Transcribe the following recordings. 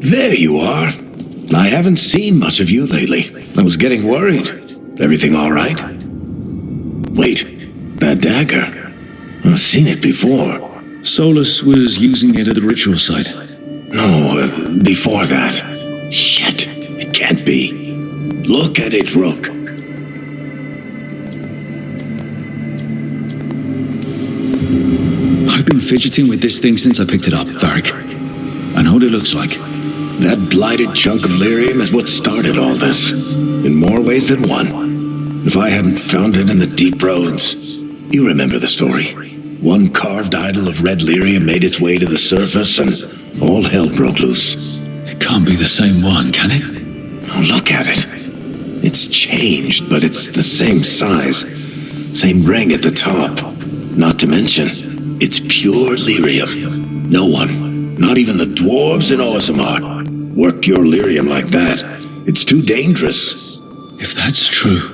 There you are. I haven't seen much of you lately. I was getting worried. Everything all right? Wait, that dagger. I've seen it before. Solus was using it at the ritual site. No, before that. Shit, it can't be. Look at it, Rook. I've been fidgeting with this thing since I picked it up, Varric. I know what it looks like. That blighted chunk of lyrium is what started all this, in more ways than one. If I hadn't found it in the deep roads... You remember the story. One carved idol of red lyrium made its way to the surface and all hell broke loose. It can't be the same one, can it? Oh, look at it. It's changed, but it's the same size. Same ring at the top. Not to mention, it's pure lyrium. No one, not even the dwarves in Orzammar, work pure lyrium like that. It's too dangerous. If that's true,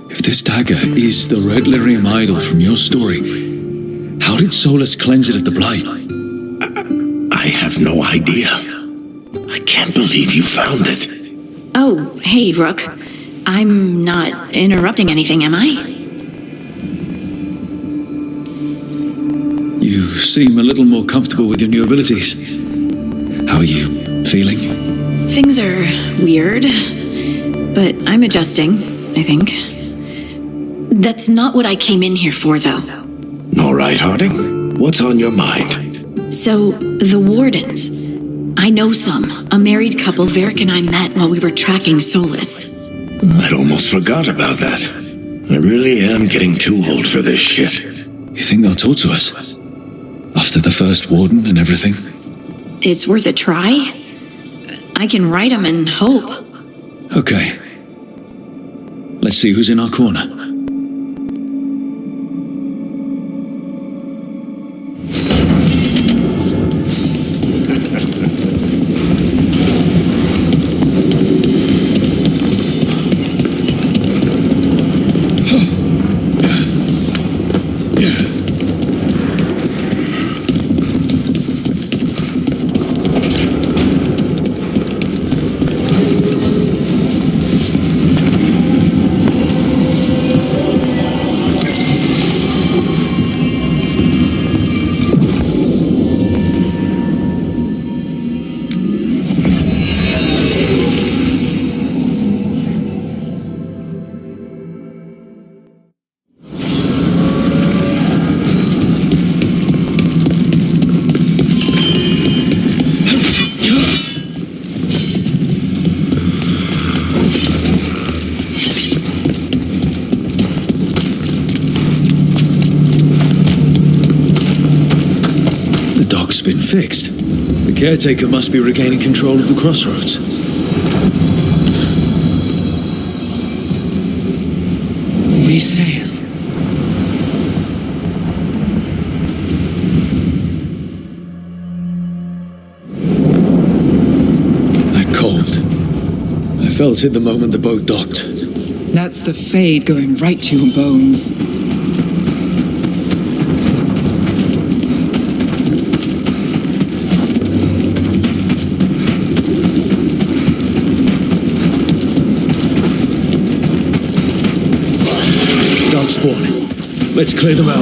if this dagger is the red lyrium idol from your story, how did Solus cleanse it of the blight? I have no idea. I can't believe you found it. Oh, hey, Rook. I'm not interrupting anything, am I? You seem a little more comfortable with your new abilities. How are you feeling? Things are weird, but I'm adjusting, I think. That's not what I came in here for, though. All right, Harding. What's on your mind? So, the Wardens. I know some. A married couple Varric and I met while we were tracking Solus. I'd almost forgot about that. I really am getting too old for this shit. You think they'll talk to us? After the first warden and everything? It's worth a try. I can write them and hope. Okay. Let's see who's in our corner. Been fixed. The caretaker must be regaining control of the crossroads. We sail. That cold. I felt it the moment the boat docked. That's the fade going right to your bones. Let's clear them out.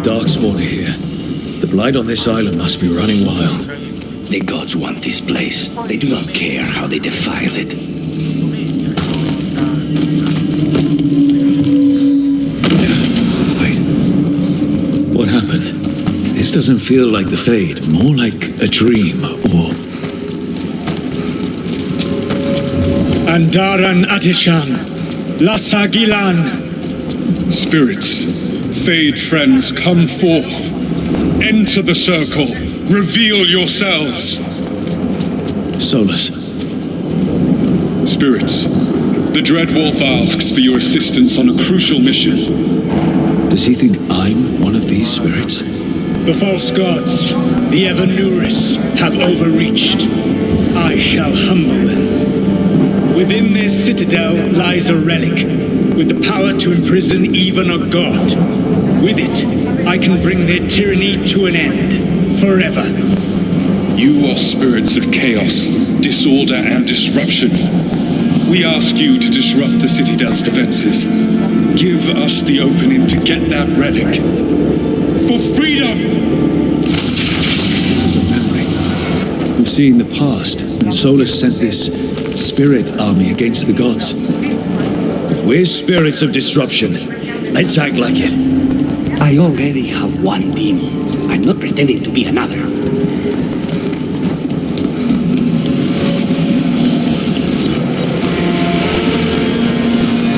darkspawn are here. The blight on this island must be running wild. The gods want this place. They do not care how they defile it. Wait. What happened? This doesn't feel like the Fade, more like a dream, or... Andaran Atishan, Lasagilan. Spirits, Fade friends, come forth. Enter the circle. Reveal yourselves. Solus. Spirits, the Dread Wolf asks for your assistance on a crucial mission. Does he think I'm one of these spirits? The false gods, the Ever-Nuris, have overreached. I shall humble them. Within their citadel lies a relic, with the power to imprison even a god. With it, I can bring their tyranny to an end, forever. You are spirits of chaos, disorder, and disruption. We ask you to disrupt the Citadel's defenses. Give us the opening to get that relic. For freedom! This is a memory. We've seen the past, and Solus sent this spirit army against the gods. If we're spirits of disruption, let's act like it. I already have one demon. I'm not pretending to be another.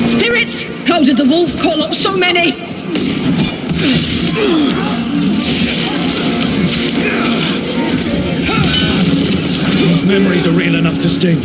Spirits! How did the wolf call up so many? These memories are real enough to sting.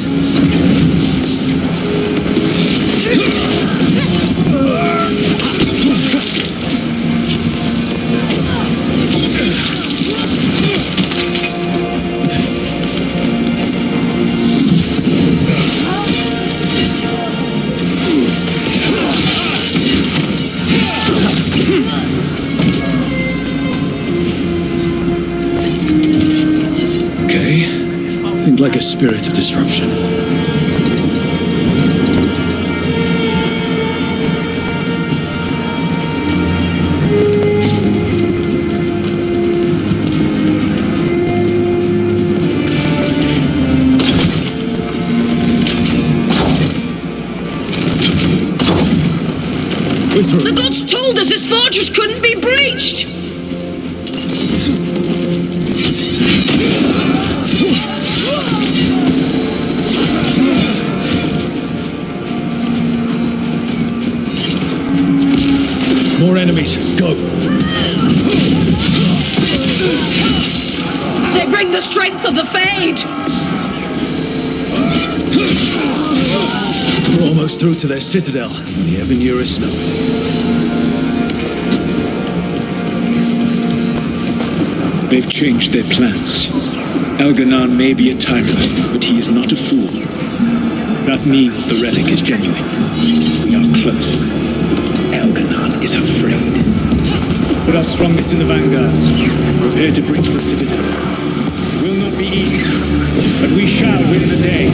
Like a spirit of disruption. The gods told us this fortress couldn't be breached! More enemies. Go. They bring the strength of the Fade! We're almost through to their citadel. The Ever-Nuris know. They've changed their plans. Elganon may be a tyrant, but he is not a fool. That means the relic is genuine. We are close. Elganon is afraid. Put our strongest in the vanguard. Prepare to breach the citadel. It will not be easy, but we shall win the day.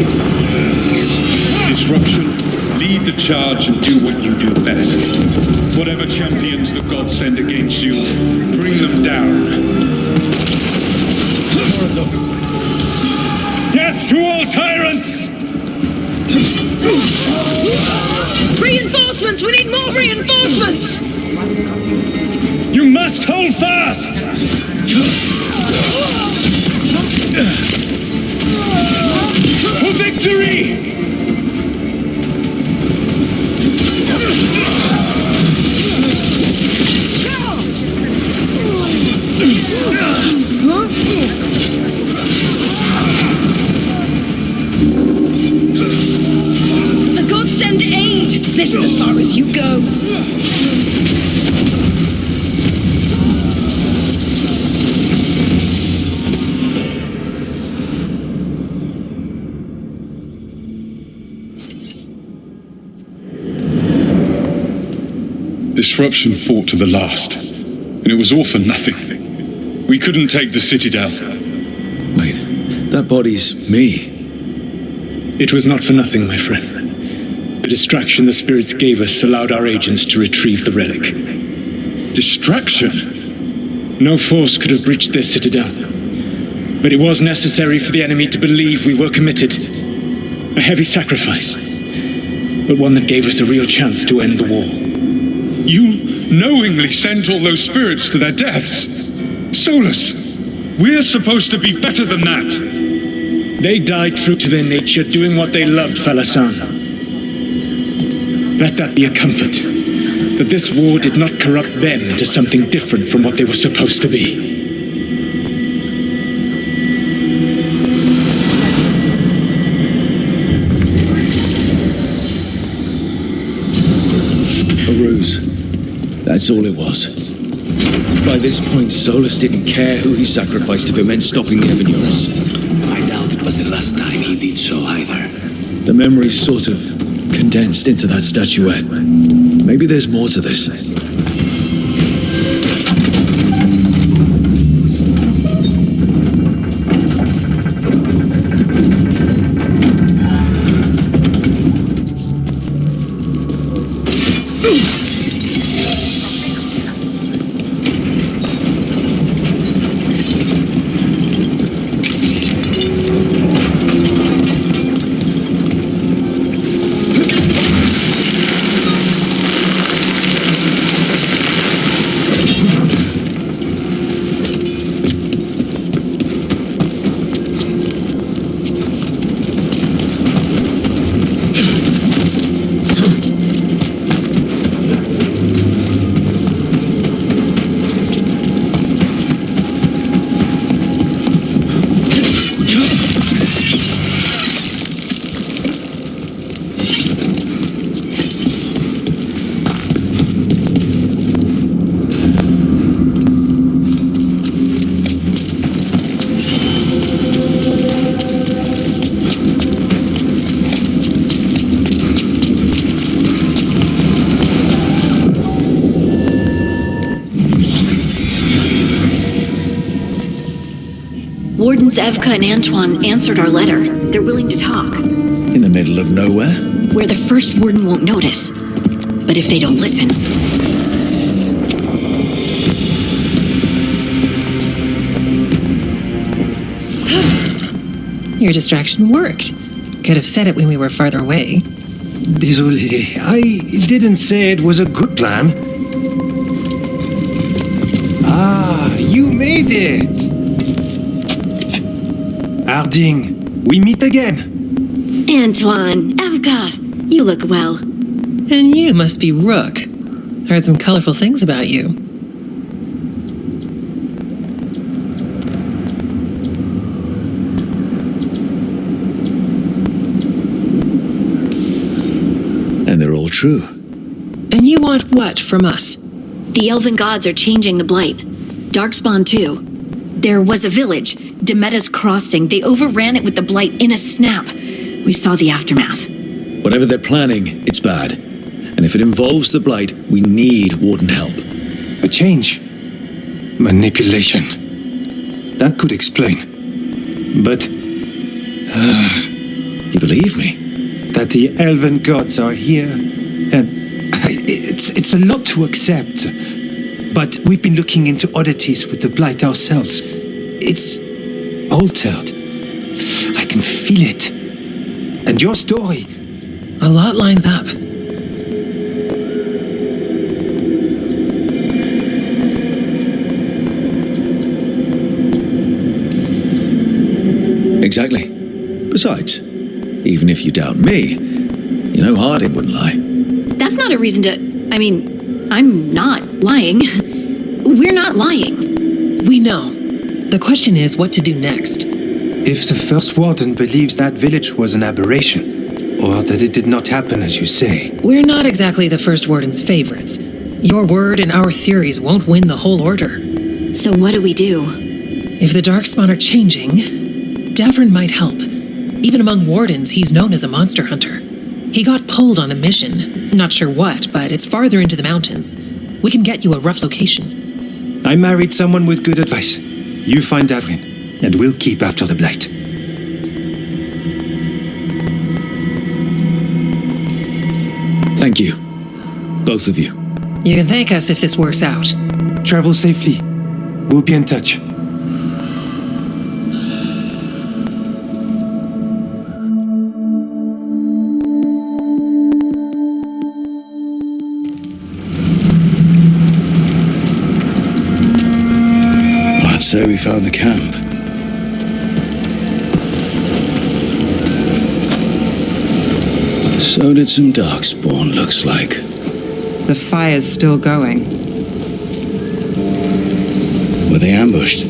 Disruption, lead the charge and do what you do best. Whatever champions the gods send against you, bring them down. More of them. Death to all tyrants! Reinforcements! We need more reinforcements! You must hold fast! For victory! The gods send aid! This is as far as you go. Disruption fought to the last, and it was all for nothing. We couldn't take the Citadel. Wait, that body's me. It was not for nothing, my friend. The distraction the spirits gave us allowed our agents to retrieve the relic. Distraction? No force could have breached this citadel. But it was necessary for the enemy to believe we were committed. A heavy sacrifice, but one that gave us a real chance to end the war. You knowingly sent all those spirits to their deaths. Solus, we're supposed to be better than that. They died true to their nature, doing what they loved, Falasan. Let that be a comfort, that this war did not corrupt them into something different from what they were supposed to be. A ruse. That's all it was. By this point, Solus didn't care who he sacrificed if it meant stopping the Evanurus. I doubt it was the last time he did so either. The memories sort of condensed into that statuette. Maybe there's more to this. Wardens Evka and Antoine answered our letter. They're willing to talk. In the middle of nowhere? Where the first warden won't notice. But if they don't listen... Your distraction worked. Could have said it when we were farther away. Désolé, I didn't say it was a good plan. Ah, you made it! Harding, we meet again. Antoine, Evka, you look well. And you must be Rook. Heard some colorful things about you. And they're all true. And you want what from us? The elven gods are changing the blight. Darkspawn too. There was a village, Demeta's Crossing. They overran it with the blight in a snap. We saw the aftermath. Whatever they're planning, it's bad. And if it involves the blight, we need warden help. A change. Manipulation. That could explain. But... You believe me? That the elven gods are here, and it's a lot to accept. But we've been looking into oddities with the blight ourselves. It's altered. I can feel it. And your story. A lot lines up. Exactly. Besides, even if you doubt me, you know Harding wouldn't lie. That's not a reason to... I mean, I'm not lying. We're not lying. We know. The question is what to do next. If the first warden believes that village was an aberration, or that it did not happen as you say... We're not exactly the first warden's favorites. Your word and our theories won't win the whole order. So what do we do? If the Darkspawn are changing, Davern might help. Even among wardens, he's known as a monster hunter. He got pulled on a mission. Not sure what, but it's farther into the mountains. We can get you a rough location. I married someone with good advice. You find Davrin, and we'll keep after the blight. Thank you. Both of you. You can thank us if this works out. Travel safely. We'll be in touch. I'd say we found the camp. So did some darkspawn, looks like. The fire's still going. Were they ambushed?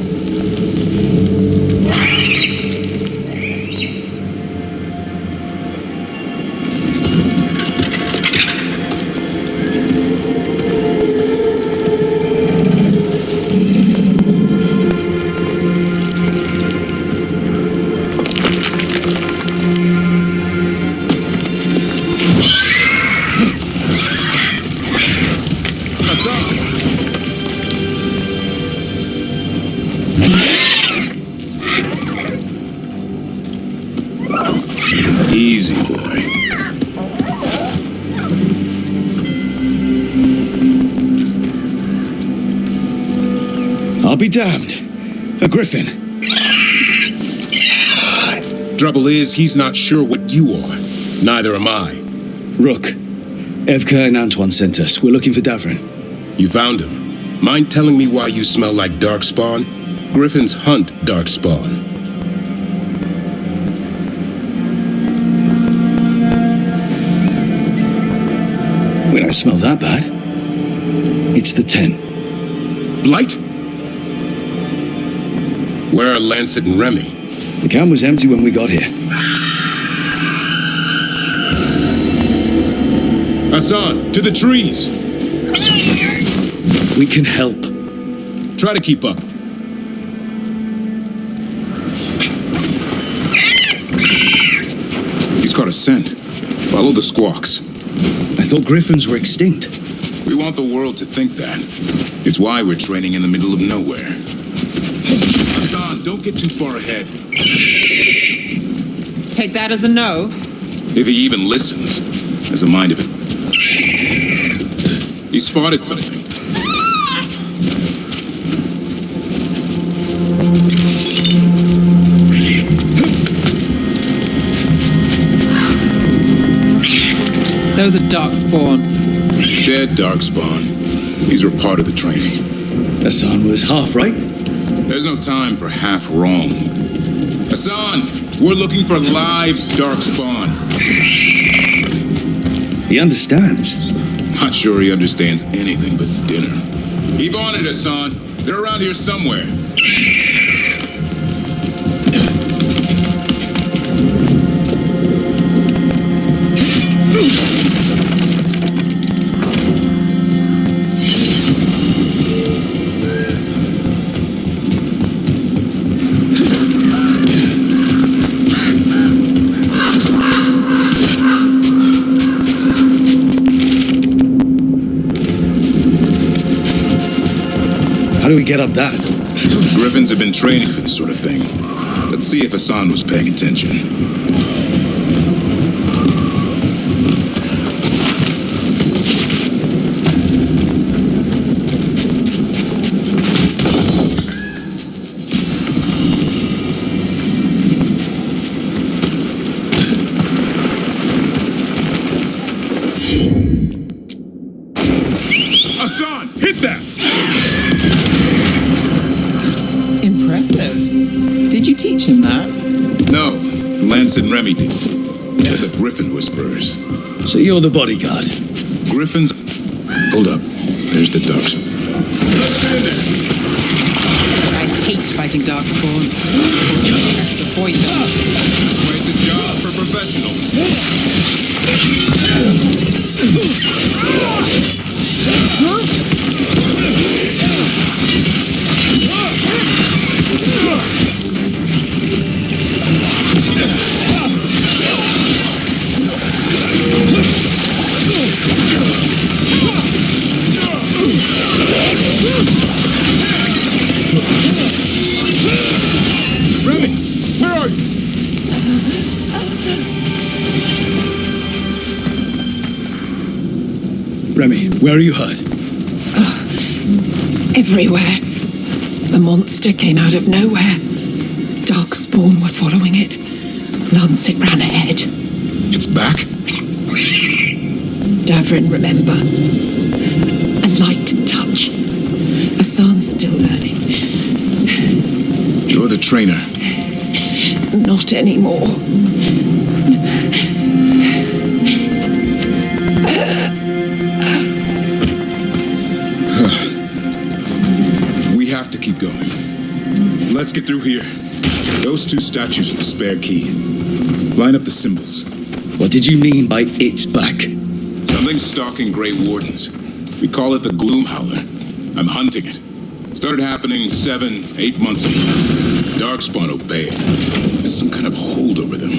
Easy, boy. I'll be damned. A griffin. Trouble is, he's not sure what you are. Neither am I. Rook. Evka and Antoine sent us. We're looking for Davrin. You found him. Mind telling me why you smell like darkspawn? Griffins hunt darkspawn. We don't smell that bad. It's the tent. Blight? Where are Lancet and Remy? The camp was empty when we got here. Hassan, to the trees! We can help. Try to keep up. He's caught a scent. Follow the squawks. I thought griffins were extinct. We want the world to think that. It's why we're training in the middle of nowhere. Hassan, don't get too far ahead. Take that as a no. If he even listens. Has a mind of it. He spotted something. Those are darkspawn. Dead darkspawn. These were part of the training. Hassan was half right. There's no time for half wrong. Hassan, we're looking for live darkspawn. He understands. Not sure he understands anything but dinner. Keep on it, Hassan. They're around here somewhere. How do we get up that? Griffins have been training for this sort of thing. Let's see if Hassan was paying attention. Hassan, hit that! Impressive. Did you teach him that? No, Lance and Remy did. They're the Griffin Whisperers. So you're the bodyguard. Griffins... Hold up. There's the ducks. I hate fighting darkspawn. That's the point. It's a job for professionals. Remy, where are you? Remy, where are you hurt? Everywhere. The monster came out of nowhere. Darkspawn were following it. Lancet ran ahead. It's back? Davrin, remember. A light touch. Hassan's still learning. You're the trainer. Not anymore. We have to keep going. Let's get through here. Those two statues are the spare key. Line up the symbols. What did you mean by it's back? Something's stalking Grey Wardens. We call it the Gloom Howler. I'm hunting it. Started happening 7-8 months ago. Darkspawn obey it. There's some kind of hold over them.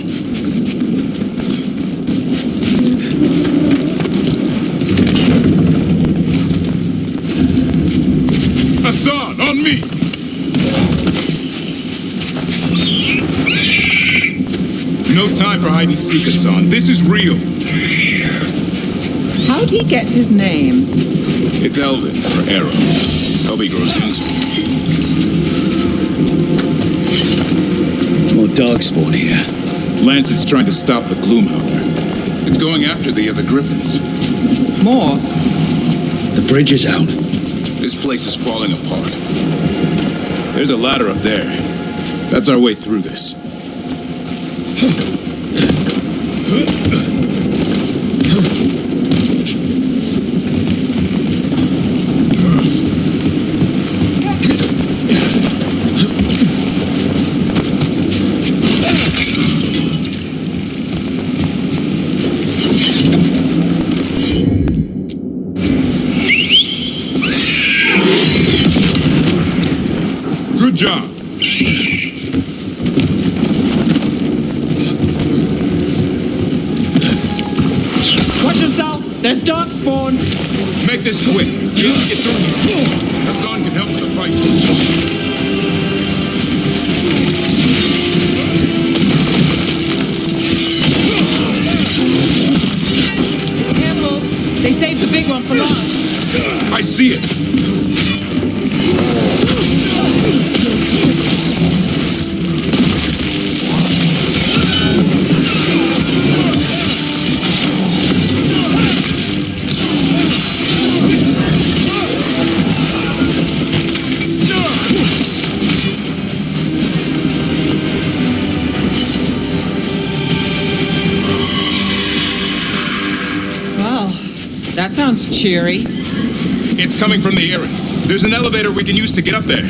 Hassan, on me! No time for hide and seek, Hassan. This is real. How'd he get his name? It's Elvin, or Arrow. Elvie grows into it. More darkspawn here. Lancet's trying to stop the Gloomhowler. It's going after the other Griffins. More? The bridge is out. This place is falling apart. There's a ladder up there. That's our way through this. Good job. Watch yourself! There's Darkspawn! Make this quick. Just get through here. Hassan can help with the fight. Careful! They saved the big one for last. I see it. That sounds cheery. It's coming from the area. There's an elevator we can use to get up there.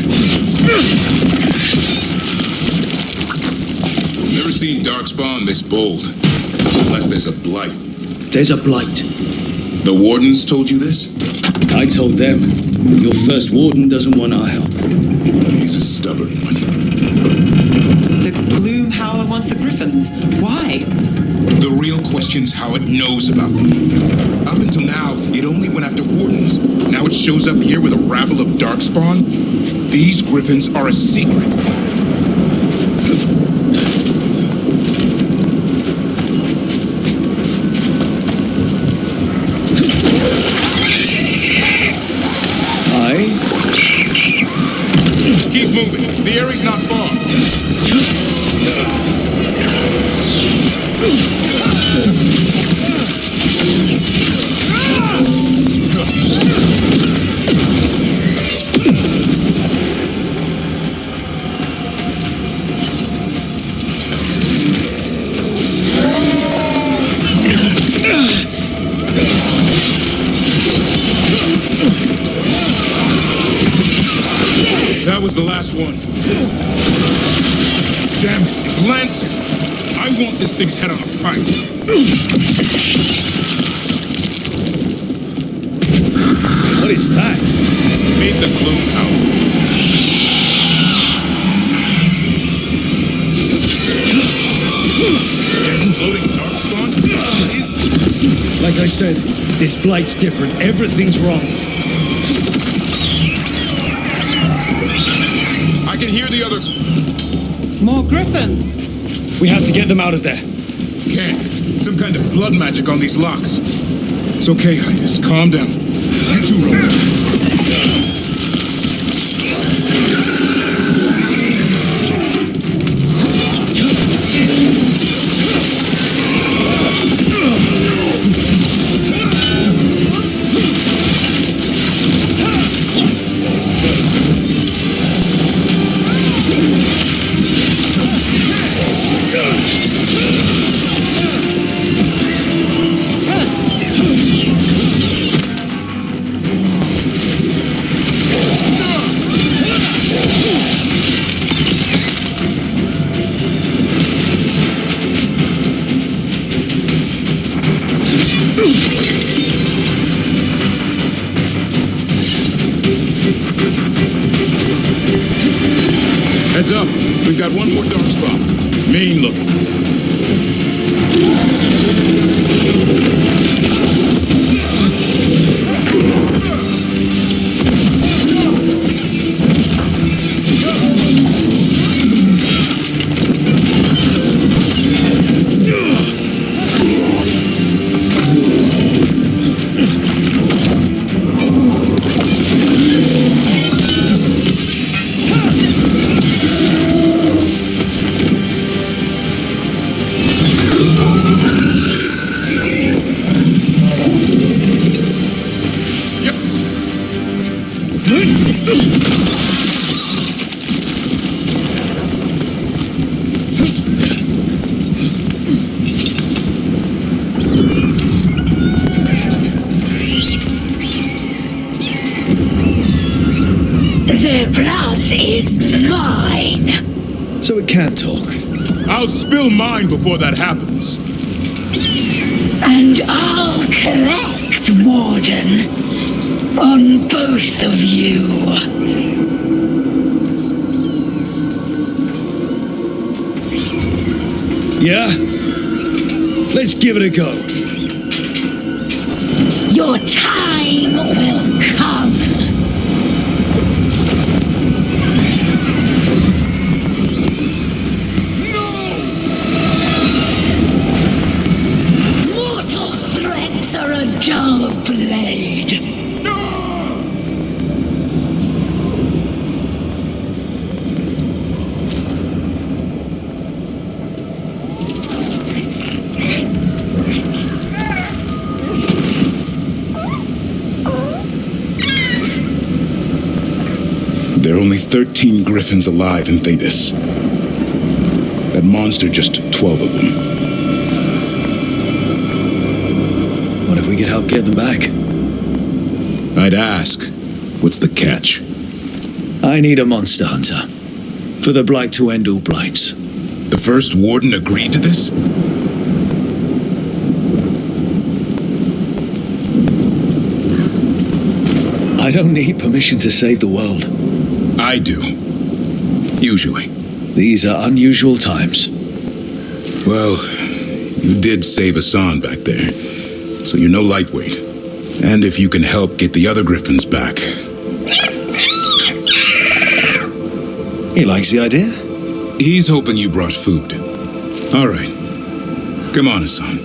Never seen Darkspawn this bold. Unless there's a blight. There's a blight. The Wardens told you this? I told them. Your first Warden doesn't want our help. He's a stubborn one. The Gloom Howler wants the Griffins. Why? The real question's how it knows about them. Up until now, it only went after Wardens. Now it shows up here with a rabble of Darkspawn? These Griffins are a secret. Keep moving. The area's not far. That was the last one. Damn it, it's Lancet. I want this thing's head on a pike. What is that? Meet the Gloom Howler. Exploding Darkspawn? What is this? Like I said, this blight's different. Everything's wrong. I can hear the other... More Griffins! We have to get them out of there. Can't. Some kind of blood magic on these locks. It's okay, Highness. Calm down. You two roll. Heads up. We've got one more dark spot. Main looking. The blood is mine. So it can talk. I'll spill mine before that happens. And I'll collect, Warden, on both of you. Yeah? Let's give it a go. Your time will come. Dull blade. There are only 13 griffins alive in Thetis. That monster just took 12 of them. What if we could help get them back? I'd ask, what's the catch? I need a monster hunter. For the blight to end all blights. The first warden agreed to this? I don't need permission to save the world. I do. Usually. These are unusual times. Well, you did save Hassan back there. So you're no lightweight. And if you can help get the other griffins back. He likes the idea? He's hoping you brought food. All right. Come on, Hassan.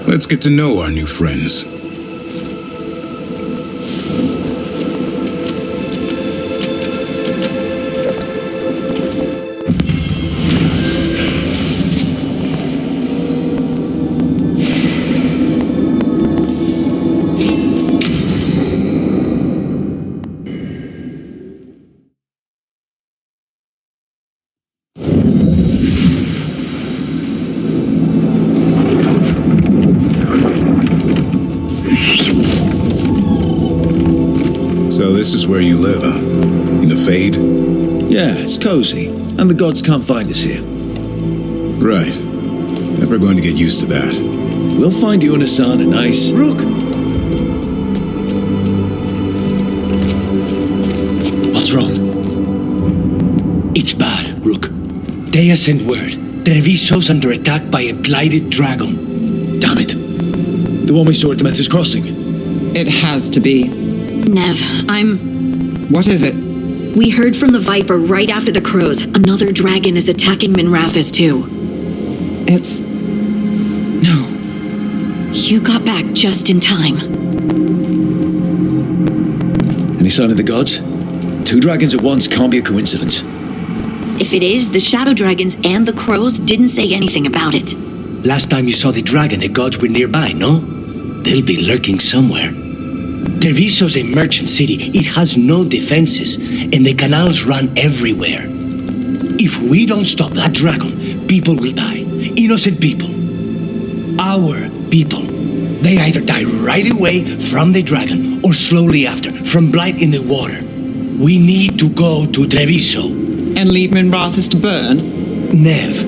Let's get to know our new friends. So this is where you live, huh? In the Fade? Yeah, it's cozy. And the gods can't find us here. Right. Never going to get used to that. We'll find you and Hassan a nice... Rook! What's wrong? It's bad, Rook. Dea sent word. Treviso's under attack by a blighted dragon. Damn it. The one we saw at Demeter's Crossing. It has to be. Nev, What is it? We heard from the Viper right after the crows. Another dragon is attacking Minrathis too. It's... No. You got back just in time. Any sign of the gods? 2 dragons at once can't be a coincidence. If it is, the Shadow Dragons and the crows didn't say anything about it. Last time you saw the dragon, the gods were nearby, no? They'll be lurking somewhere. Treviso's a merchant city. It has no defenses, and the canals run everywhere. If we don't stop that dragon, people will die. Innocent people. Our people. They either die right away from the dragon, or slowly after, from blight in the water. We need to go to Treviso. And leave Minrathis to burn? Nev.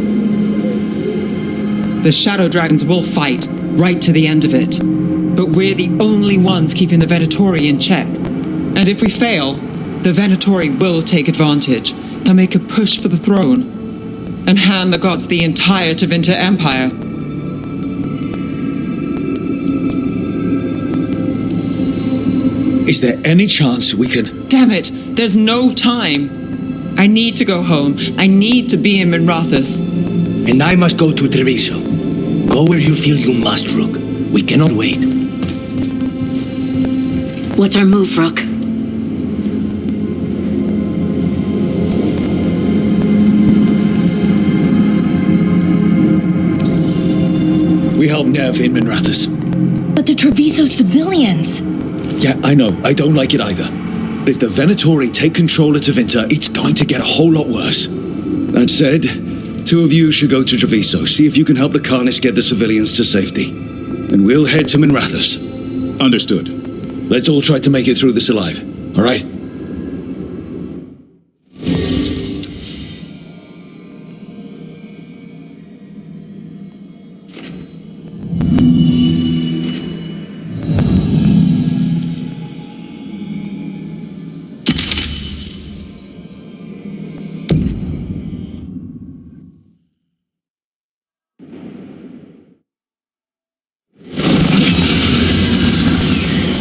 The Shadow Dragons will fight, right to the end of it. But we're the only ones keeping the Venatori in check. And if we fail, the Venatori will take advantage, They'll make a push for the throne and hand the gods the entire Tevinter Empire. Is there any chance we can... Damn it, there's no time. I need to go home. I need to be in Minrathous. And I must go to Treviso. Go where you feel you must, Rook. We cannot wait. What's our move, Rook? We help Nev in Minrathous. But the Treviso civilians... Yeah, I know. I don't like it either. But if the Venatori take control of Tevinter, it's going to get a whole lot worse. That said, two of you should go to Treviso, see if you can help the Carnis get the civilians to safety. And we'll head to Minrathous. Understood. Let's all try to make it through this alive, all right?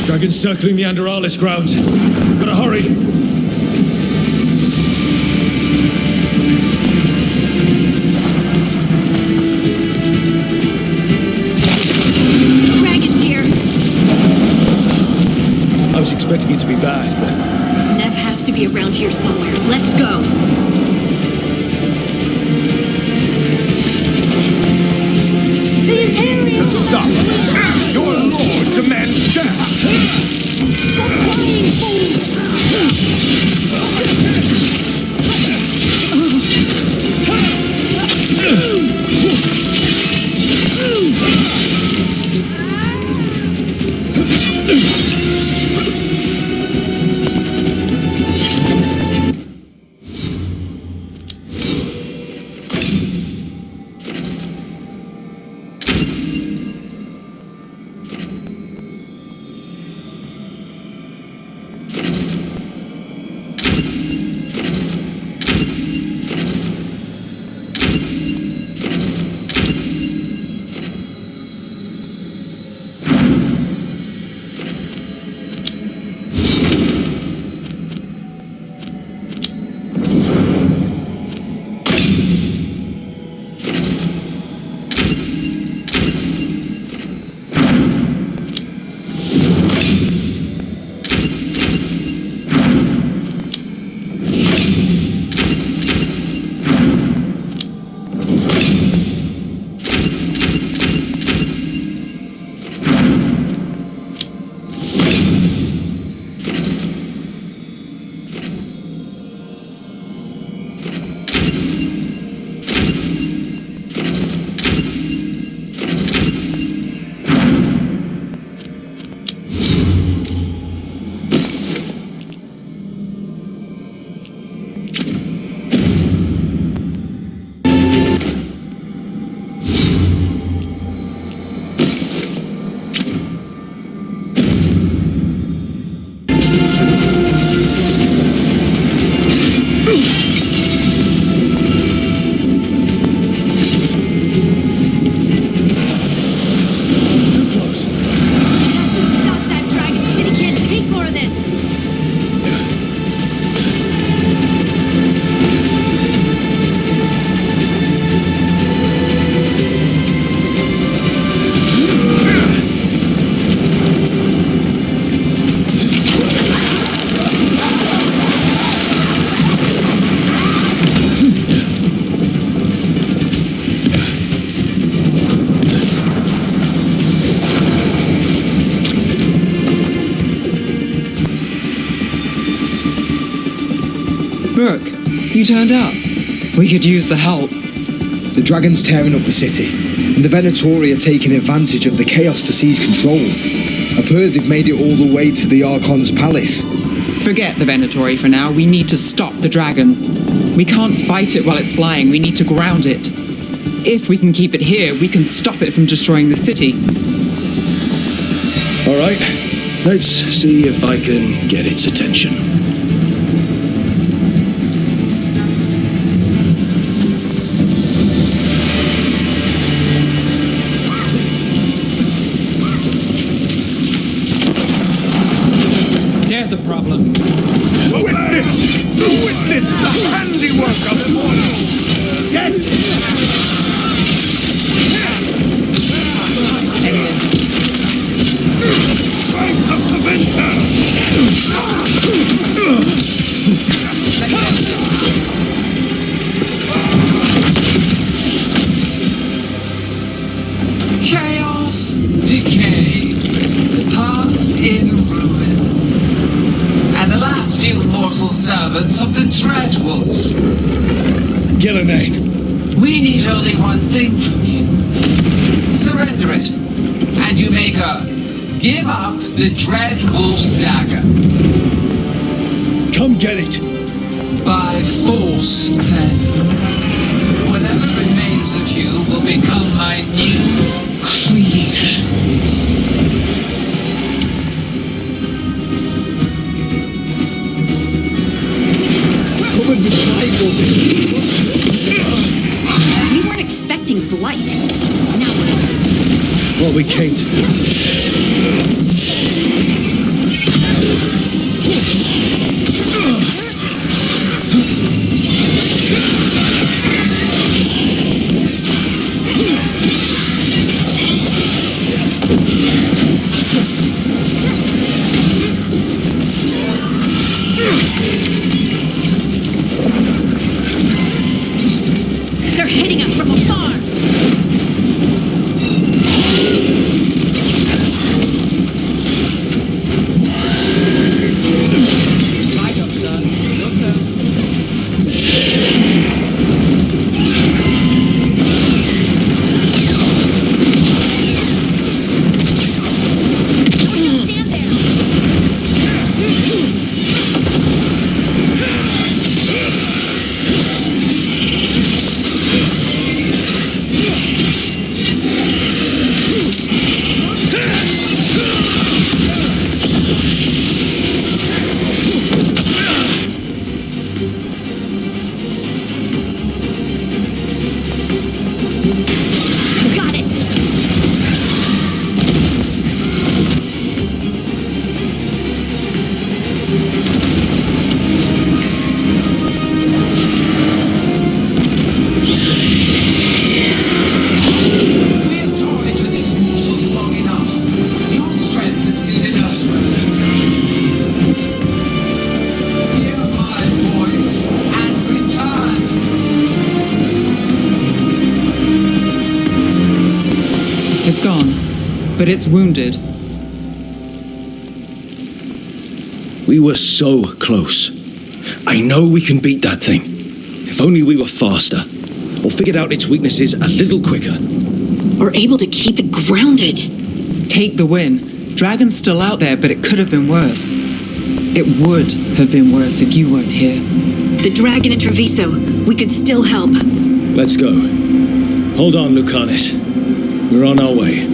Dragons circling the Anderalis grounds. Gotta hurry. Dragons here. I was expecting it to be bad, but... Nev has to be around here somewhere. Let's go. Stop! Your lord demands death! Brooke, you turned up. We could use the help. The dragon's tearing up the city, and the Venatori are taking advantage of the chaos to seize control. I've heard they've made it all the way to the Archon's palace. Forget the Venatori for now. We need to stop the dragon. We can't fight it while it's flying. We need to ground it. If we can keep it here, we can stop it from destroying the city. All right, let's see if I can get its attention. servants of the Dreadwolf. Gillenane. We need only one thing from you. Surrender it, and you may go. Give up the Dreadwolf's dagger. Come get it. By force, then. Whatever remains of you will become my new creations. We weren't expecting blight. Now what? Well, we came to do. They're hitting us from afar. Got it. We have toyed with these mortals long enough. Your strength has needed elsewhere. Hear my voice and return. It's gone, but it's wounded. We were so close. I know we can beat that thing. If only we were faster, or figured out its weaknesses a little quicker. We're able to keep it grounded. Take the win. Dragon's still out there, but it could have been worse. It would have been worse if you weren't here. The dragon in Treviso. We could still help. Let's go. Hold on, Lucanus. We're on our way.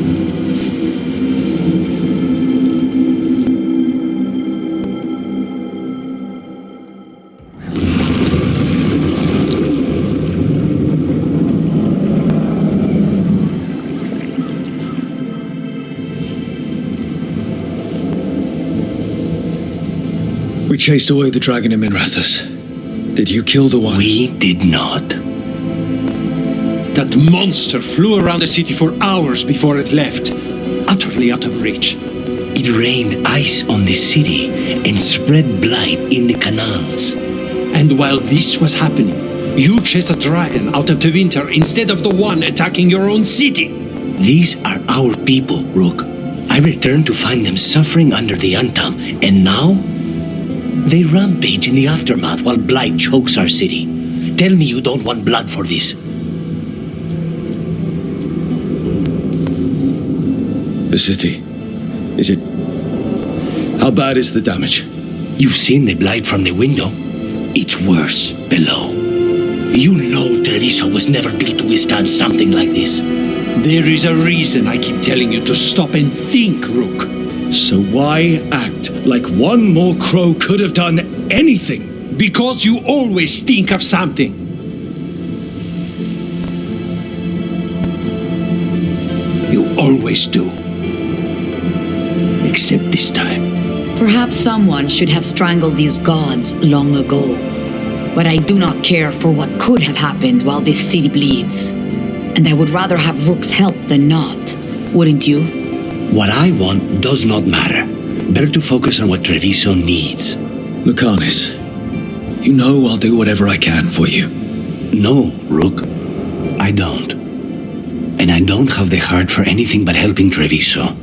We chased away the dragon in Minrathus. Did you kill the one? We did not. That monster flew around the city for hours before it left, utterly out of reach. It rained ice on the city and spread blight in the canals. And while this was happening, you chased a dragon out of the winter instead of the one attacking your own city. These are our people, Rook. I returned to find them suffering under the Untom, and now they rampage in the aftermath while blight chokes our city. Tell me you don't want blood for this. The city. Is it... How bad is the damage? You've seen the blight from the window. It's worse below. You know Treviso was never built to withstand something like this. There is a reason I keep telling you to stop and think, Rook. So why act like one more crow could have done anything? Because you always think of something. You always do. Except this time. Perhaps someone should have strangled these gods long ago. But I do not care for what could have happened while this city bleeds. And I would rather have Rook's help than not. Wouldn't you? What I want does not matter. Better to focus on what Treviso needs. Lucanus, you know I'll do whatever I can for you. No, Rook. I don't. And I don't have the heart for anything but helping Treviso.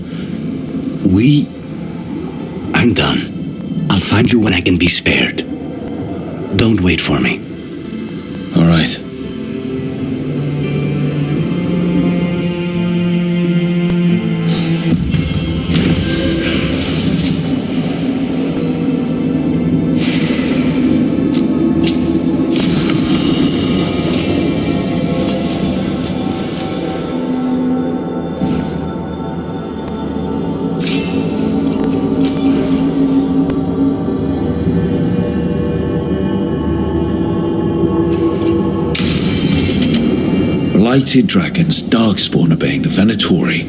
I'm done. I'll find you when I can be spared. Don't wait for me. All right. Blighted dragons, darkspawn obeying the Venatori.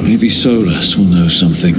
Maybe Solus will know something.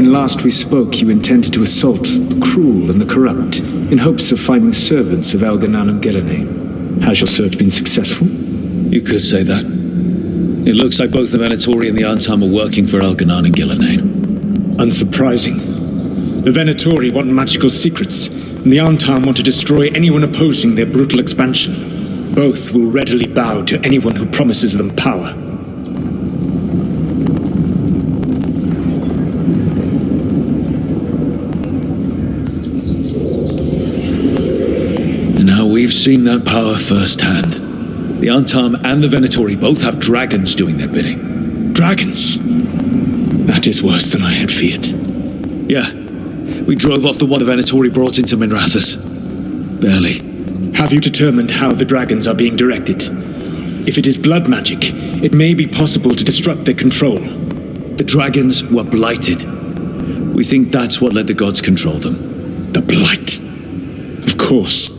Last we spoke, you intended to assault the cruel and the corrupt, in hopes of finding servants of Elganan and Gillenane. Has your search been successful? You could say that. It looks like both the Venatori and the Antam are working for Elganan and Gillenane. Unsurprising. The Venatori want magical secrets, and the Antam want to destroy anyone opposing their brutal expansion. Both will readily bow to anyone who promises them power. We've seen that power firsthand. The Antam and the Venatori both have dragons doing their bidding. Dragons? That is worse than I had feared. Yeah. We drove off the one the Venatori brought into Minrathous. Barely. Have you determined how the dragons are being directed? If it is blood magic, it may be possible to disrupt their control. The dragons were blighted. We think that's what let the gods control them. The blight? Of course.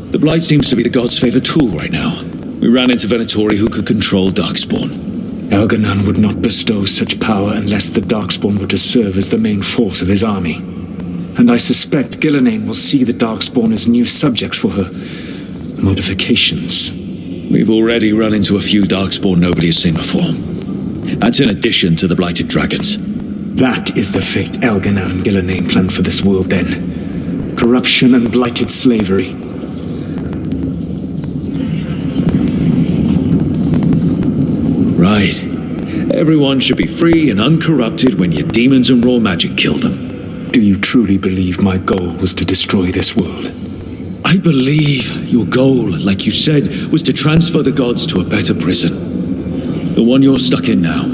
The blight seems to be the god's favorite tool right now. We ran into Venatori who could control Darkspawn. Elganan would not bestow such power unless the Darkspawn were to serve as the main force of his army. And I suspect Gillenane will see the Darkspawn as new subjects for her modifications. We've already run into a few Darkspawn nobody has seen before. That's in addition to the blighted dragons. That is the fate Elganan and Gillenane planned for this world then. Corruption and blighted slavery. Right. Everyone should be free and uncorrupted when your demons and raw magic kill them. Do you truly believe my goal was to destroy this world? I believe your goal, like you said, was to transfer the gods to a better prison. The one you're stuck in now.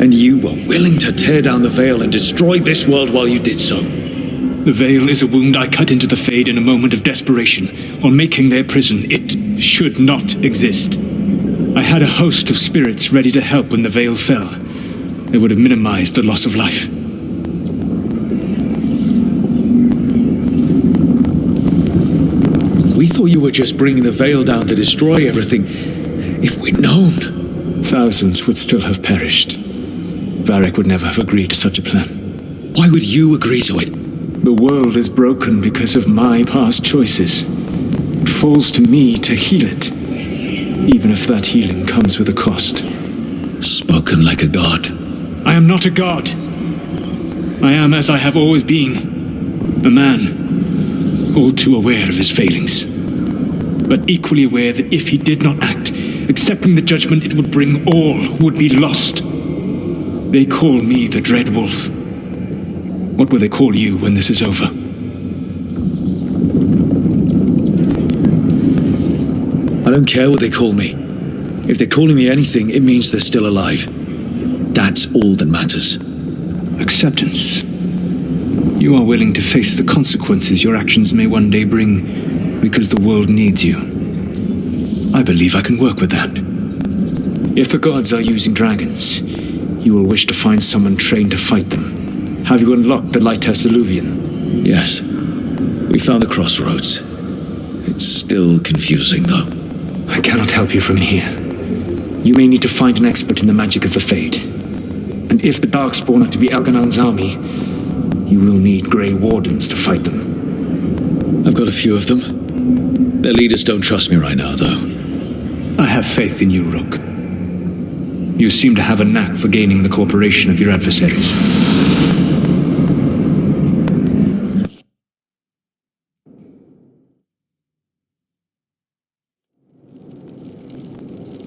And you were willing to tear down the veil and destroy this world while you did so. The veil is a wound I cut into the Fade in a moment of desperation, while making their prison. It should not exist. I had a host of spirits ready to help when the veil fell. They would have minimized the loss of life. We thought you were just bringing the veil down to destroy everything. If we'd known... Thousands would still have perished. Varric would never have agreed to such a plan. Why would you agree to it? The world is broken because of my past choices. It falls to me to heal it, even if that healing comes with a cost. Spoken like a god. I am not a god. I am as I have always been, a man, all too aware of his failings, but equally aware that if he did not act, accepting the judgment it would bring, all would be lost. They call me the Dread Wolf. What will they call you when this is over? I don't care what they call me. If they're calling me anything, it means they're still alive. That's all that matters. Acceptance. You are willing to face the consequences your actions may one day bring because the world needs you. I believe I can work with that. If the gods are using dragons, you will wish to find someone trained to fight them. Have you unlocked the Lighthouse Illuvian? Yes. We found the crossroads. It's still confusing, though. I cannot help you from here. You may need to find an expert in the magic of the Fade. And if the Darkspawn are to be Elganon's army, you will need Grey Wardens to fight them. I've got a few of them. Their leaders don't trust me right now, though. I have faith in you, Rook. You seem to have a knack for gaining the cooperation of your adversaries.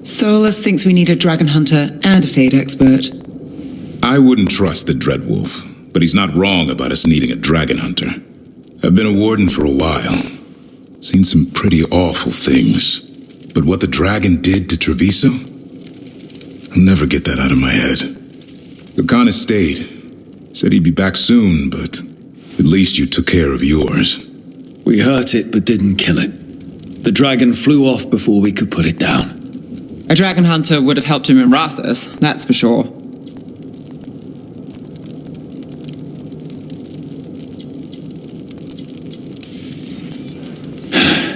Solus thinks we need a dragon hunter and a Fade expert. I wouldn't trust the Dreadwolf, but he's not wrong about us needing a dragon hunter. I've been a warden for a while. Seen some pretty awful things. But what the dragon did to Treviso? I'll never get that out of my head. Lucana stayed. Said he'd be back soon, but at least you took care of yours. We hurt it, but didn't kill it. The dragon flew off before we could put it down. A dragon hunter would have helped him in Rathus, that's for sure.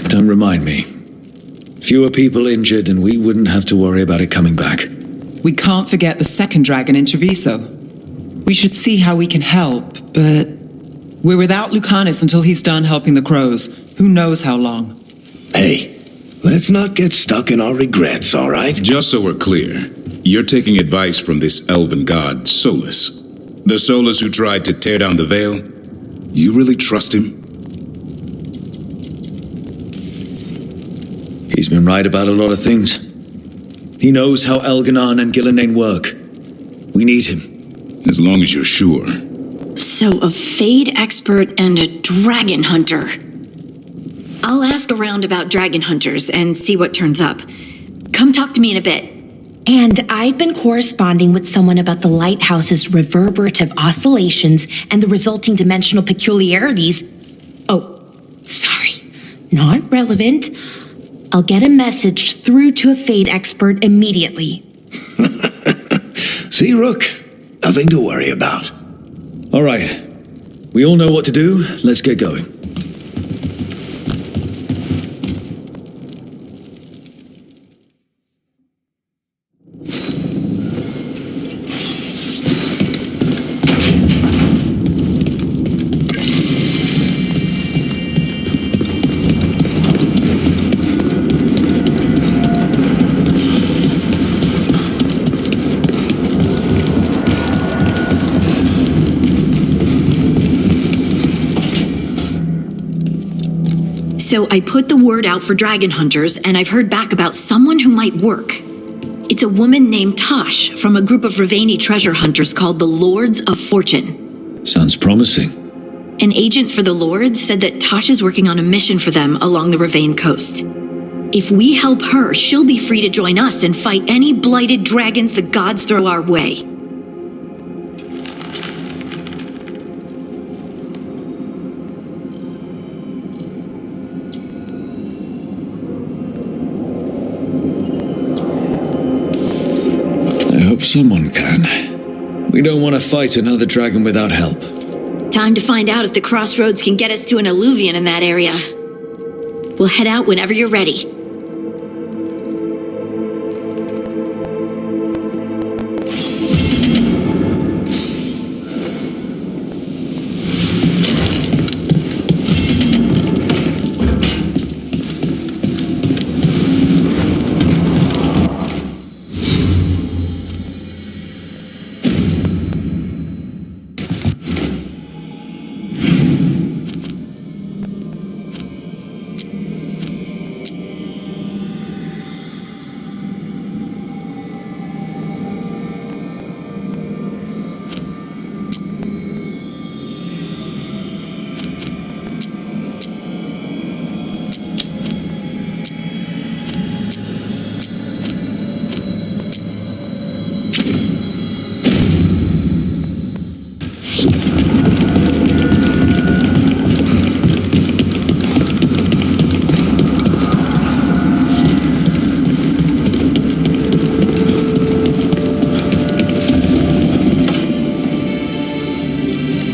Don't remind me. Fewer people injured and we wouldn't have to worry about it coming back. We can't forget the second dragon in Treviso. We should see how we can help, but we're without Lucanus until he's done helping the crows. Who knows how long? Hey, let's not get stuck in our regrets, all right? Just so we're clear, you're taking advice from this elven god, Solus. The Solus who tried to tear down the veil? You really trust him? He's been right about a lot of things. He knows how Elganon and Gillenane work. We need him. As long as you're sure. So a Fade expert and a dragon hunter. I'll ask around about dragon hunters and see what turns up. Come talk to me in a bit. And I've been corresponding with someone about the lighthouse's reverberative oscillations and the resulting dimensional peculiarities. Oh, sorry. Not relevant. I'll get a message through to a Fade expert immediately. See, Rook? Nothing to worry about. All right. We all know what to do. Let's get going. So I put the word out for dragon hunters, and I've heard back about someone who might work. It's a woman named Tosh from a group of Ravani treasure hunters called the Lords of Fortune. Sounds promising. An agent for the Lords said that Tosh is working on a mission for them along the Ravane coast. If we help her, she'll be free to join us and fight any blighted dragons the gods throw our way. hope someone can. We don't want to fight another dragon without help. Time to find out if the crossroads can get us to an alluvion in that area. We'll head out whenever you're ready.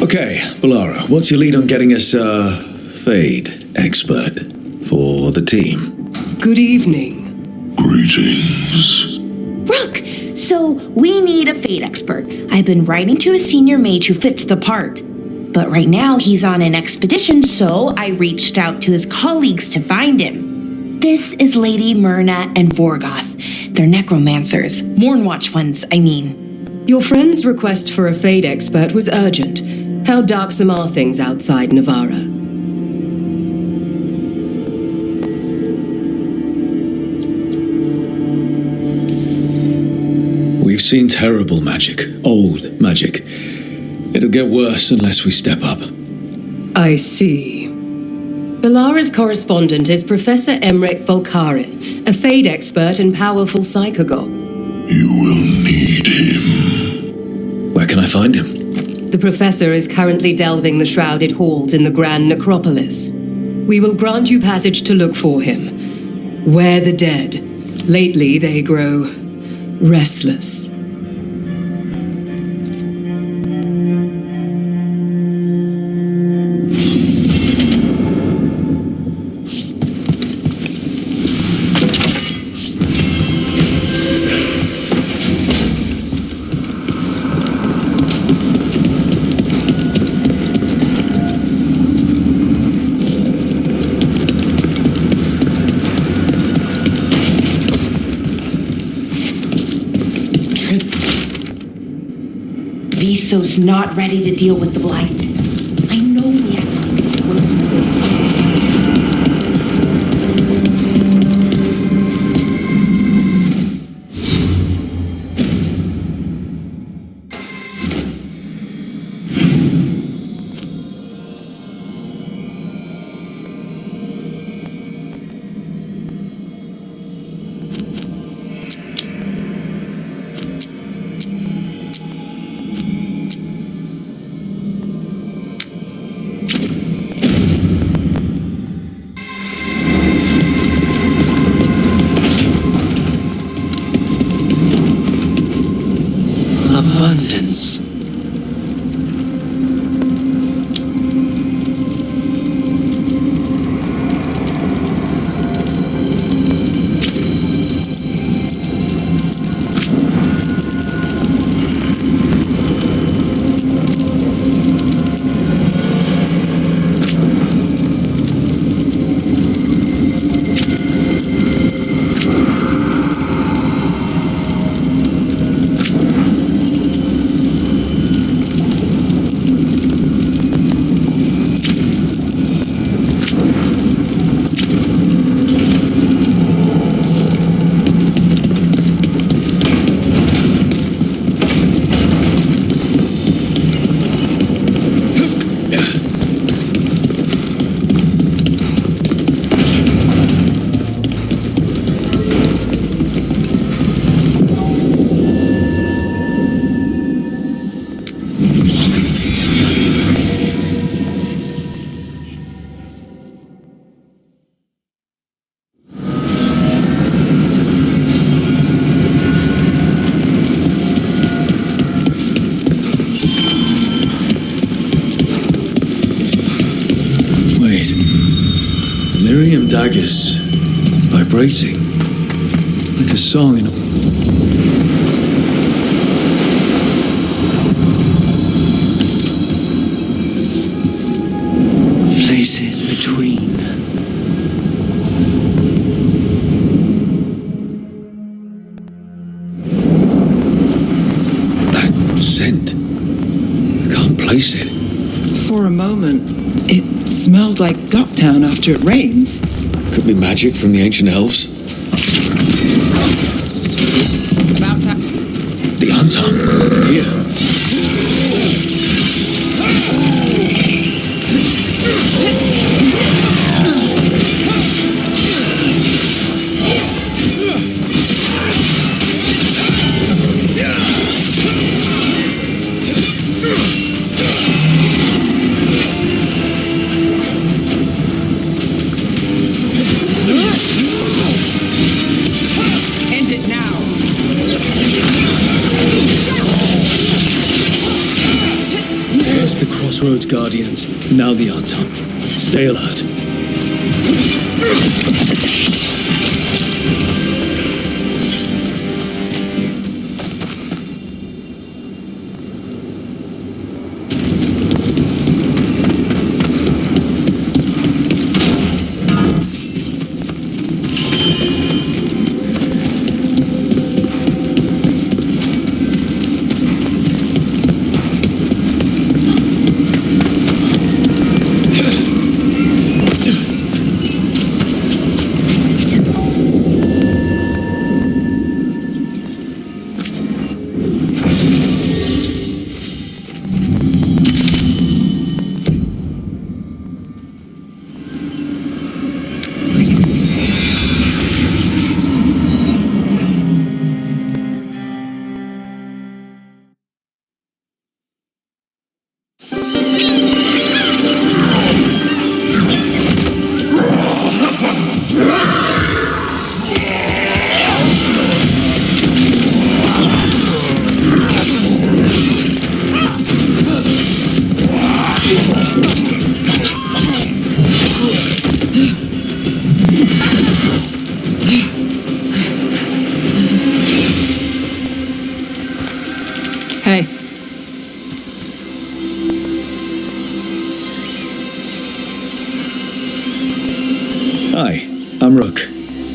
Okay, Balara, what's your lead on getting us a Fade expert for the team? Good evening. Greetings. Rook, so we need a fate expert. I've been writing to a senior mage who fits the part. But right now he's on an expedition, so I reached out to his colleagues to find him. This is Lady Myrna and Vorgoth. They're necromancers. Mournwatch ones, I mean. Your friend's request for a Fade expert was urgent. How darksome are things outside Navarra? We've seen terrible magic. Old magic. It'll get worse unless we step up. I see. Balara's correspondent is Professor Emmerich Volkarin, a Fade expert and powerful psychagogue. You will need him. Where can I find him? The professor is currently delving the shrouded halls in the Grand Necropolis. We will grant you passage to look for him. Where the dead. Lately they grow restless. Viso's not ready to deal with the blight. I know we have to make it worse. Miriam daggers vibrating like a song in places between. That scent. I can't place it. For a moment, it smelled like Docktown after it rains. Could be magic from the ancient elves. About that. The Anton. Here. End it now. First the Crossroads Guardians, now the Anton. Stay alert. Hey. Hi, I'm Rook.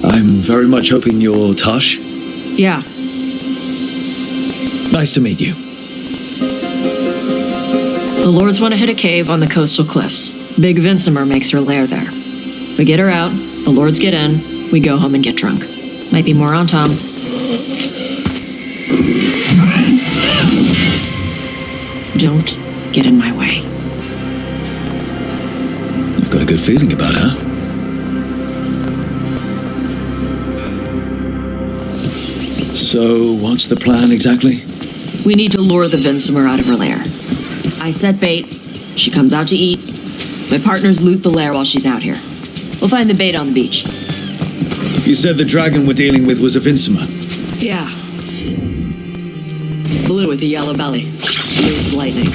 I'm very much hoping you're Tosh. Yeah. Nice to meet you. The Lords want to hit a cave on the coastal cliffs. Big Vincimer makes her lair there. We get her out, the Lords get in, we go home and get drunk. Might be more on Tom. Don't get in my way. You've got a good feeling about her. So, what's the plan exactly? We need to lure the Vincimer out of her lair. I set bait, she comes out to eat. My partners loot the lair while she's out here. We'll find the bait on the beach. You said the dragon we're dealing with was a Vincimer. Yeah. Blue with a yellow belly. Blue as lightning.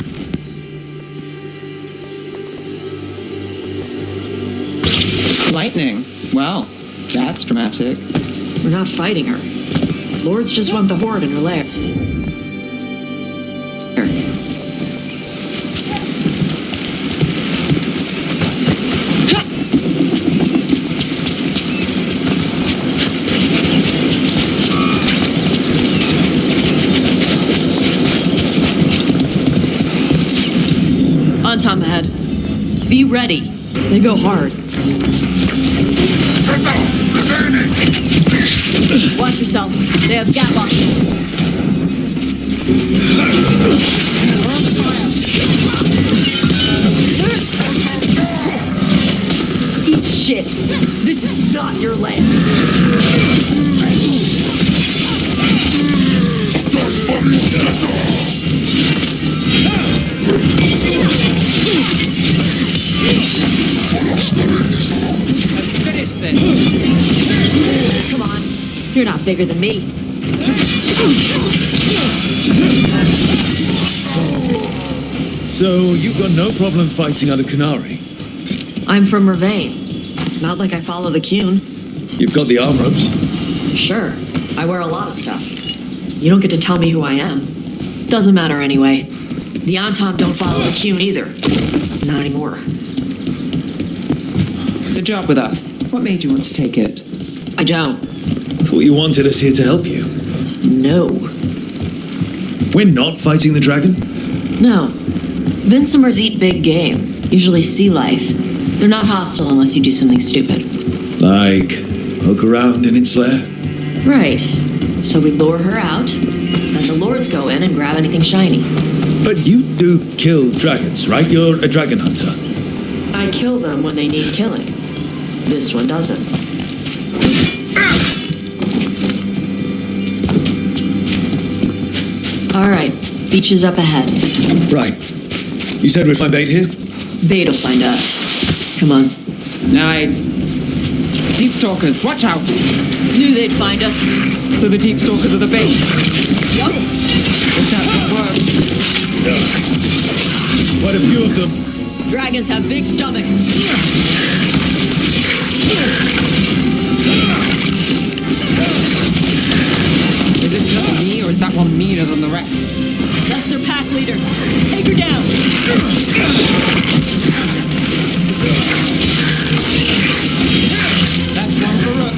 Lightning. Well, that's dramatic. We're not fighting her. Lords just want the horde in her lair. On Tom ahead. Be ready. They go hard. Watch yourself. They have gatlock shields. Eat shit. This is not your land. Finish this. Come on. You're not bigger than me. So, you've got no problem fighting other Canari? I'm from Mervain. Not like I follow the Cune. You've got the arm ropes. Sure, I wear a lot of stuff. You don't get to tell me who I am. Doesn't matter anyway. The Antom don't follow the Cune either. Not anymore. The job with us. What made you want to take it? I don't. I thought you wanted us here to help you. No. We're not fighting the dragon? No. Vincimers eat big game, usually sea life. They're not hostile unless you do something stupid. Like, poke around in its lair? Right. So we lure her out, then the lords go in and grab anything shiny. But you do kill dragons, right? You're a dragon hunter. I kill them when they need killing. This one doesn't. All right, beach is up ahead. Right. You said we'd find bait here? Bait'll find us. Come on. Aye. Deep stalkers, watch out! Knew they'd find us. So the deep stalkers are the bait. Yup. If that's what works. Quite a few of them. Dragons have big stomachs. Is it just me, or is that one meaner than the rest? That's their pack leader. Take her down. That's one for Rook.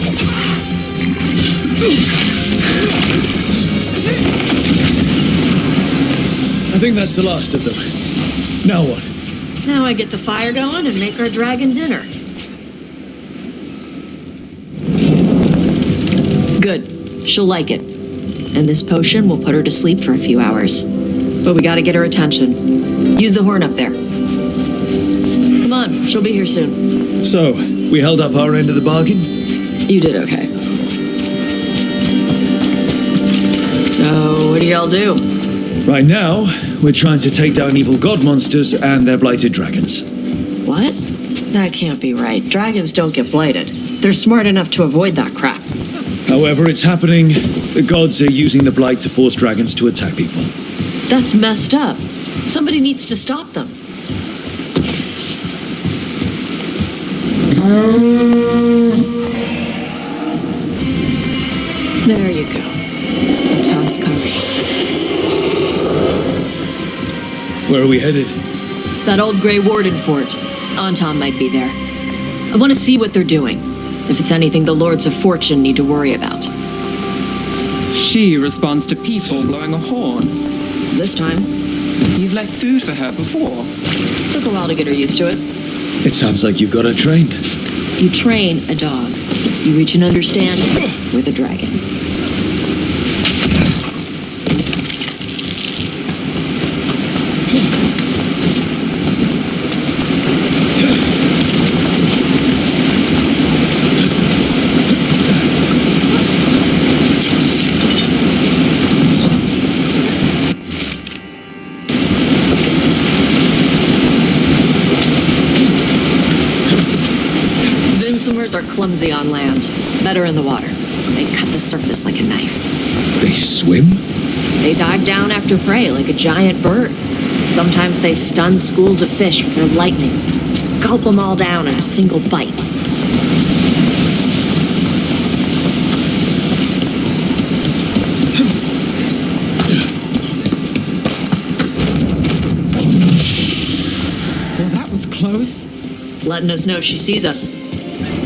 I think that's the last of them. Now what? Now I get the fire going and make our dragon dinner. Good. She'll like it. And this potion will put her to sleep for a few hours. But we gotta get her attention. Use the horn up there. Come on, she'll be here soon. So, we held up our end of the bargain? You did okay. So, what do y'all do? Right now, we're trying to take down evil god monsters and their blighted dragons. What? That can't be right. Dragons don't get blighted. They're smart enough to avoid that crap. However, it's happening. The gods are using the blight to force dragons to attack people. That's messed up. Somebody needs to stop them. There you go. Taskari. Where are we headed? That old Grey Warden fort. Anton might be there. I want to see what they're doing. If it's anything the Lords of Fortune need to worry about. She responds to people blowing a horn. This time. You've left food for her before. Took a while to get her used to it. It sounds like you've got her trained. You train a dog. You reach an understanding with a dragon. Are clumsy on land, better in the water. They cut the surface like a knife. They swim? They dive down after prey like a giant bird. Sometimes they stun schools of fish with their lightning. Gulp them all down in a single bite. Well, that was close. Letting us know she sees us.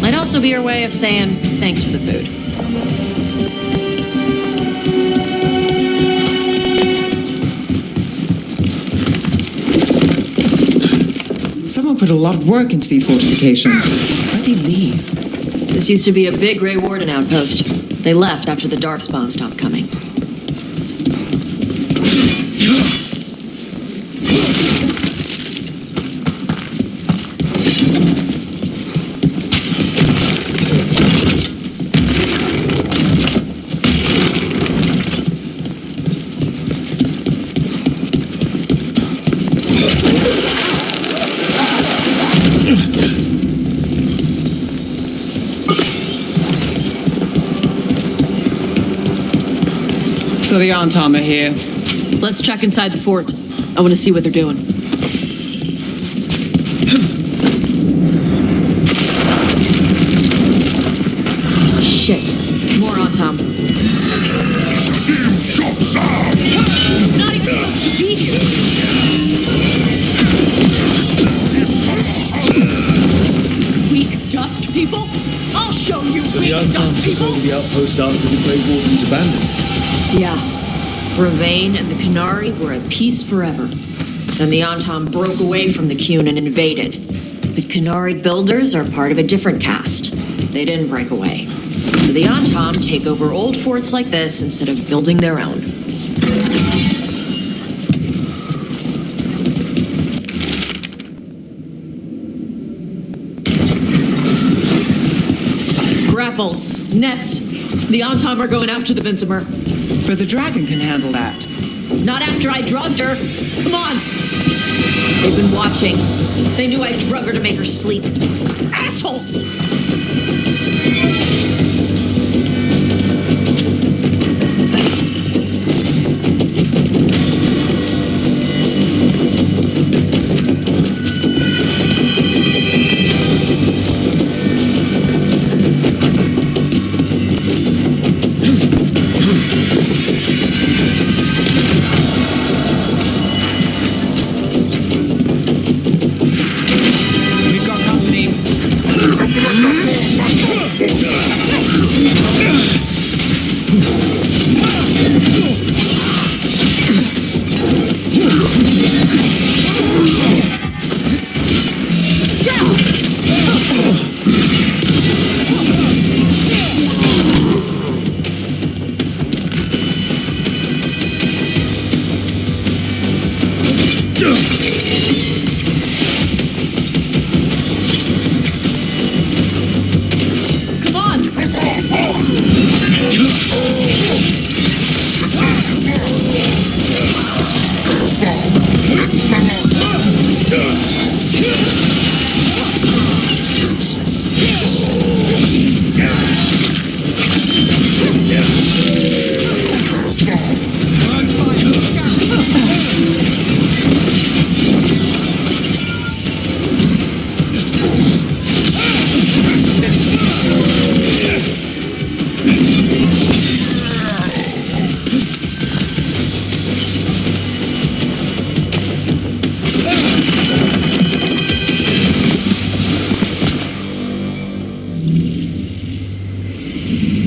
Might also be her way of saying thanks for the food. Someone put a lot of work into these fortifications. Why'd they leave? This used to be a big Grey Warden outpost. They left after the Darkspawn stopped coming. So the Antom are here. Let's check inside the fort. I want to see what they're doing. Shit. More on Tom. Not even supposed to be here. Weak dust people? I'll show you So the weak Anton dust took people. over the outpost after the Grey Wardens abandoned. Yeah. Ravain and the Canary were at peace forever. Then the Anton broke away from the Qun and invaded. But Canary builders are part of a different caste. They didn't break away. So the Anton take over old forts like this instead of building their own. Grapples, nets. The Anton are going after the Vincimer. But the dragon can handle that. Not after I drugged her. Come on. They've been watching. They knew I drug her to make her sleep. Assholes! We've got company. Come on!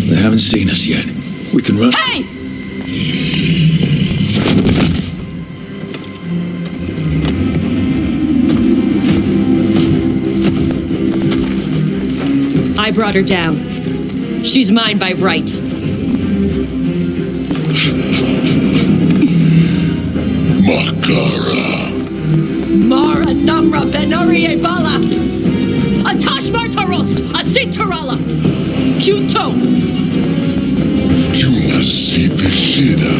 They haven't seen us yet. We can run. Hey! I brought her down. She's mine by right. Makara. Mara Namra Benarie Bala! Atash Martarost! Asitarala! Kyuto! Yunasi Bishida.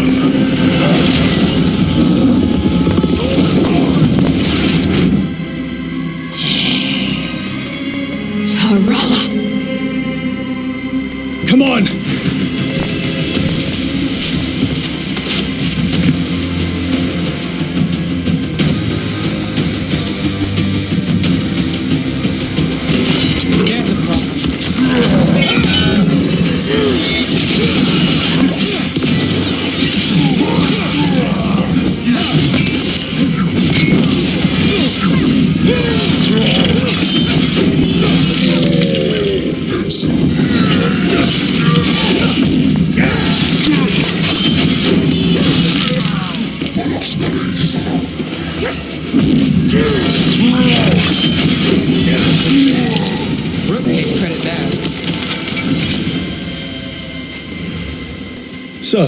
Tarala! Come on! Get across. Brooke takes credit there. So,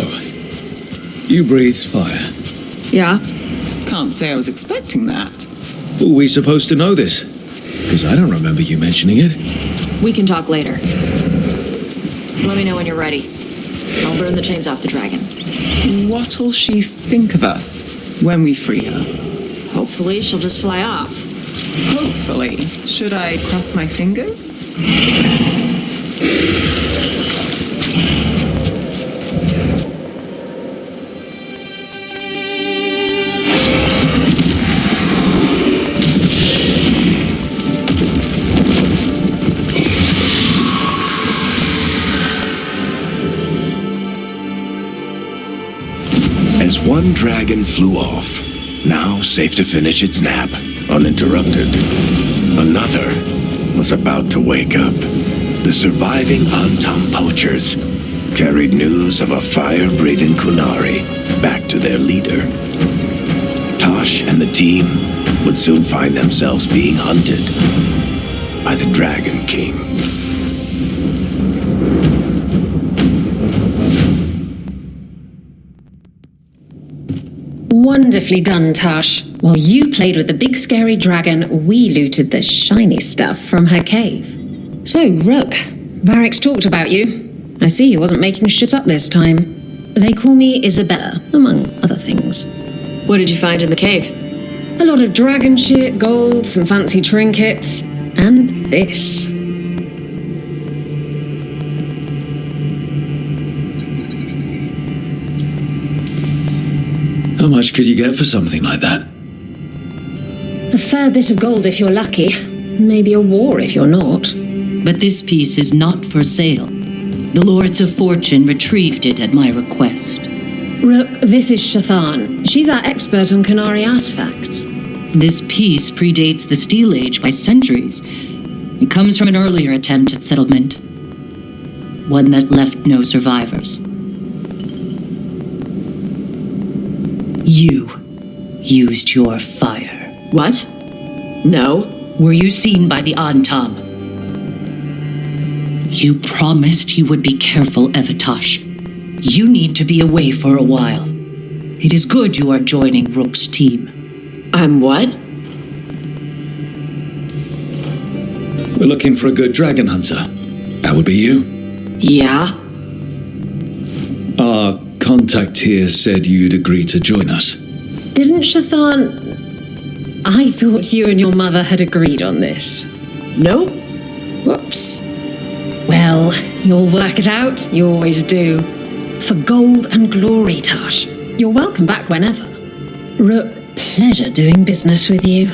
you breathed fire. Yeah? Can't say I was expecting that. Were we supposed to know this? Because I don't remember you mentioning it. We can talk later. Let me know when you're ready. I'll burn the chains off the dragon. What'll she think of us when we free her? Hopefully she'll just fly off. Hopefully. Should I cross my fingers? One dragon flew off, now safe to finish its nap, uninterrupted. Another was about to wake up. The surviving Antam poachers carried news of a fire-breathing Kunari back to their leader. Tosh and the team would soon find themselves being hunted by the Dragon King. Wonderfully done, Tosh. While you played with the big scary dragon, we looted the shiny stuff from her cave. So, Rook, Varric's talked about you. I see he wasn't making shit up this time. They call me Isabella, among other things. What did you find in the cave? A lot of dragon shit, gold, some fancy trinkets, and this. How much could you get for something like that? A fair bit of gold if you're lucky. Maybe a war if you're not. But this piece is not for sale. The Lords of Fortune retrieved it at my request. Rook, this is Shathan. She's our expert on Kunari artifacts. This piece predates the Steel Age by centuries. It comes from an earlier attempt at settlement. One that left no survivors. You used your fire. What? No. Were you seen by the Antam? You promised you would be careful, Evatosh. You need to be away for a while. It is good you are joining Rook's team. I'm what? We're looking for a good dragon hunter. That would be you? Yeah. Our contact here said you'd agree to join us. Didn't Shathan... I thought you and your mother had agreed on this. Nope. Whoops. Well, you'll work it out. You always do. For gold and glory, Tosh. You're welcome back whenever. Rook, pleasure doing business with you.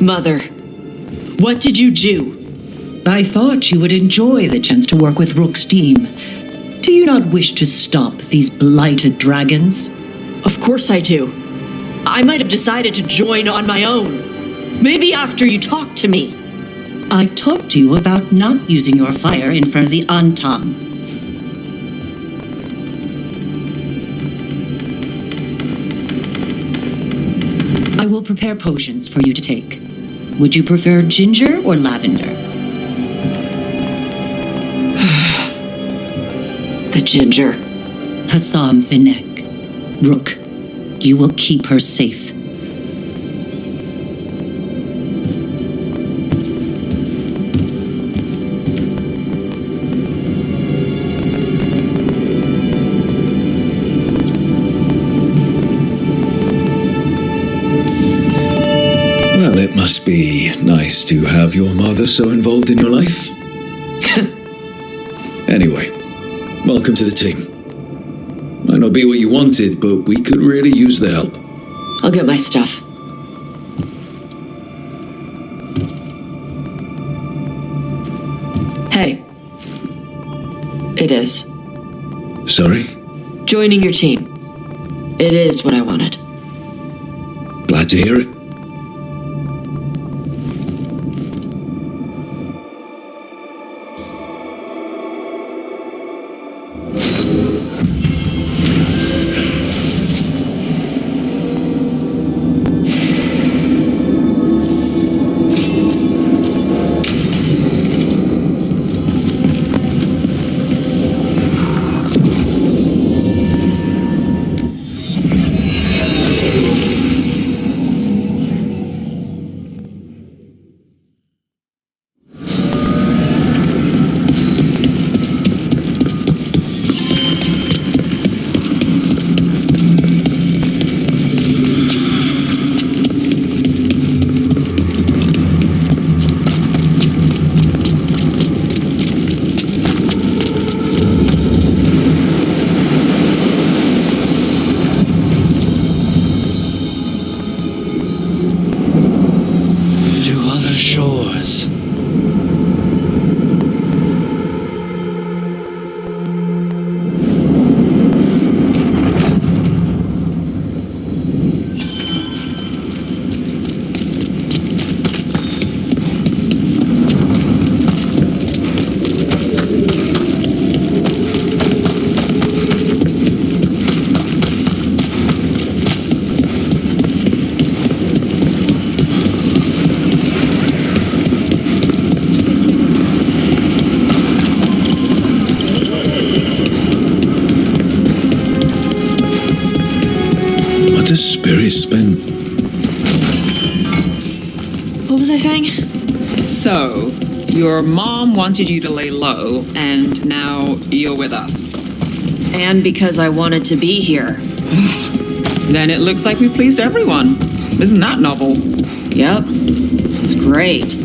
Mother, what did you do? I thought you would enjoy the chance to work with Rook's team. Do you not wish to stop these blighted dragons? Of course I do. I might have decided to join on my own. Maybe after you talked to me. I talked to you about not using your fire in front of the Antam. I will prepare potions for you to take. Would you prefer ginger or lavender? The ginger. Hassam Finek. Rook, you will keep her safe. Well, it must be nice to have your mother so involved in your life. Anyway, welcome to the team. Might not be what you wanted, but we could really use the help. I'll get my stuff. Hey. It is. Sorry? Joining your team. It is what I wanted. Glad to hear it. the spirits been? What was I saying? So, your mom wanted you to lay low, and now you're with us. And because I wanted to be here. Then it looks like we pleased everyone. Isn't that novel? Yep. It's great.